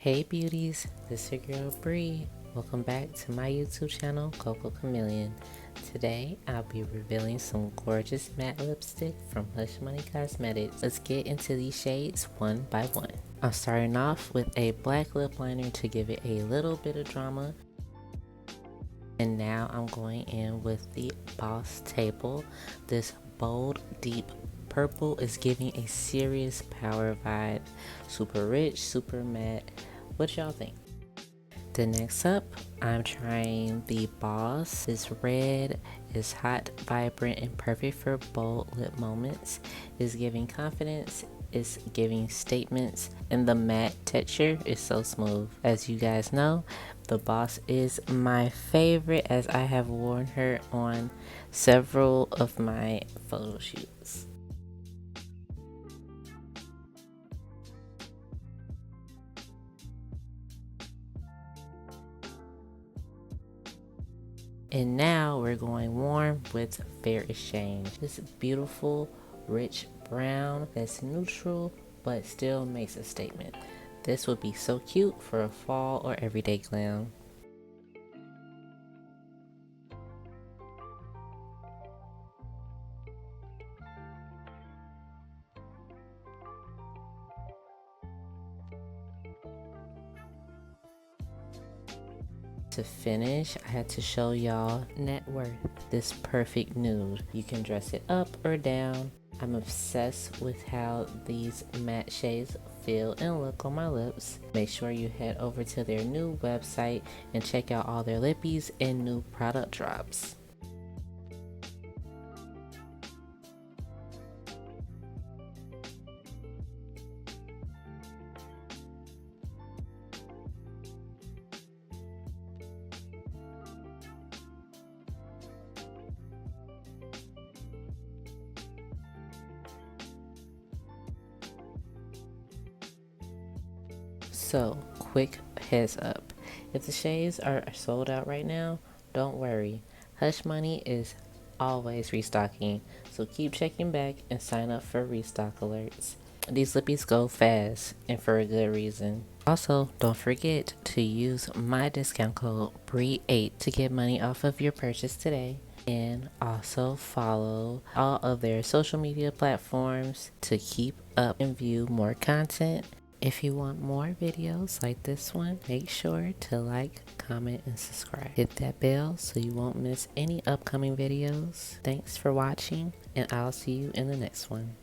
Hey beauties, this is your girl Bree. Welcome back to my YouTube channel, Coco Chameleon. Today, I'll be revealing some gorgeous matte lipstick from Hush Money Cosmetics. Let's get into these shades one by one. I'm starting off with a black lip liner to give it a little bit of drama. And now I'm going in with the Boss Table. This bold, deep purple is giving a serious power vibe. Super rich, super matte. What y'all think? Then next up, I'm trying the Boss. This red is hot, vibrant, and perfect for bold lip moments. It's giving confidence, it's giving statements, and the matte texture is so smooth. As you guys know, the Boss is my favorite as I have worn her on several of my photo shoots. And now we're going warm with Fair Exchange. This beautiful, rich brown that's neutral but still makes a statement. This would be so cute for a fall or everyday glam. To finish, I had to show y'all Net Worth, this perfect nude. You can dress it up or down. I'm obsessed with how these matte shades feel and look on my lips. Make sure you head over to their new website and check out all their lippies and new product drops. So, quick heads up. If the shades are sold out right now, don't worry. Hush Money is always restocking, so keep checking back and sign up for restock alerts. These lippies go fast and for a good reason. Also, don't forget to use my discount code BREE8 to get money off of your purchase today. And also follow all of their social media platforms to keep up and view more content. If you want more videos like this one, make sure to like, comment, and subscribe. Hit that bell so you won't miss any upcoming videos. Thanks for watching, and I'll see you in the next one.